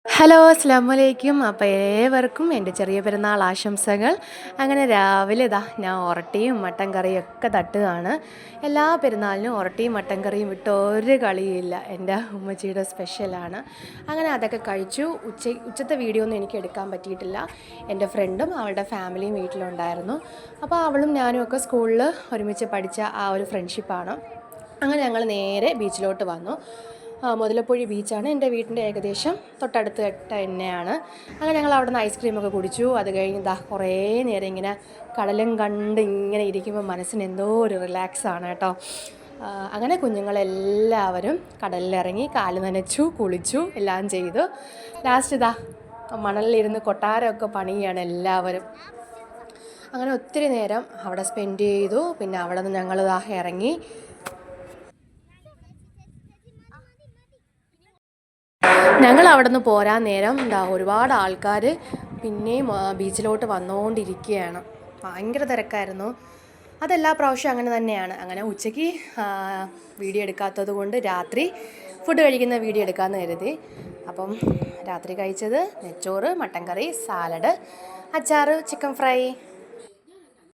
Hello അസ്സലാമലൈക്കും. അപ്പോൾ ഏവർക്കും എൻ്റെ ചെറിയ പെരുന്നാൾ ആശംസകൾ. അങ്ങനെ രാവിലെ ഞാൻ ഒറട്ടിയും മട്ടൻ കറിയും ഒക്കെ തട്ടുകയാണ്. എല്ലാ പെരുന്നാളിനും ഒറട്ടിയും മട്ടൻ കറിയും വിട്ട് ഒരു കളിയില്ല. എൻ്റെ ഉമ്മച്ചിയുടെ സ്പെഷ്യലാണ്. അങ്ങനെ അതൊക്കെ കഴിച്ചു. ഉച്ചത്തെ വീഡിയോ ഒന്നും എനിക്ക് എടുക്കാൻ പറ്റിയിട്ടില്ല. എൻ്റെ ഫ്രണ്ടും അവളുടെ ഫാമിലിയും വീട്ടിലുണ്ടായിരുന്നു. അപ്പോൾ അവളും ഞാനും ഒക്കെ സ്കൂളിൽ ഒരുമിച്ച് പഠിച്ച ആ ഒരു ഫ്രണ്ട്ഷിപ്പാണ്. അങ്ങനെ ഞങ്ങൾ നേരെ ബീച്ചിലോട്ട് വന്നു. മുതലപ്പുഴി ബീച്ചാണ് എൻ്റെ വീടിൻ്റെ ഏകദേശം തൊട്ടടുത്ത് തന്നെയാണ്. അങ്ങനെ ഞങ്ങൾ അവിടെ നിന്ന് ഐസ്ക്രീമൊക്കെ കുടിച്ചു. അത് കഴിഞ്ഞ് കുറേ നേരം ഇങ്ങനെ കടലും കണ്ട് ഇങ്ങനെ ഇരിക്കുമ്പോൾ മനസ്സിന് എന്തോ ഒരു റിലാക്സാണ് കേട്ടോ. അങ്ങനെ കുഞ്ഞുങ്ങളെല്ലാവരും കടലിലിറങ്ങി കാല് നനച്ചു, കുളിച്ചു, എല്ലാം ചെയ്തു. ലാസ്റ്റ് മണലിലിരുന്ന് കൊട്ടാരമൊക്കെ പണിയാണ് എല്ലാവരും. അങ്ങനെ ഒത്തിരി നേരം അവിടെ സ്പെൻഡ് ചെയ്തു. പിന്നെ അവിടെ നിന്ന് ഞങ്ങൾ ഇറങ്ങി. ഞങ്ങൾ അവിടെ നിന്ന് പോരാൻ നേരം ഒരുപാട് ആൾക്കാർ പിന്നെയും ബീച്ചിലോട്ട് വന്നുകൊണ്ടിരിക്കുകയാണ്. ഭയങ്കര തിരക്കായിരുന്നു. അതെല്ലാ പ്രാവശ്യവും അങ്ങനെ തന്നെയാണ്. അങ്ങനെ ഉച്ചയ്ക്ക് വീഡിയോ എടുക്കാത്തത് കൊണ്ട് രാത്രി ഫുഡ് കഴിക്കുന്ന വീഡിയോ എടുക്കാമെന്ന് കരുതി. അപ്പം രാത്രി കഴിച്ചത് നെച്ചോറ്, മട്ടൻ കറി, സാലഡ്, അച്ചാറ്, ചിക്കൻ ഫ്രൈ.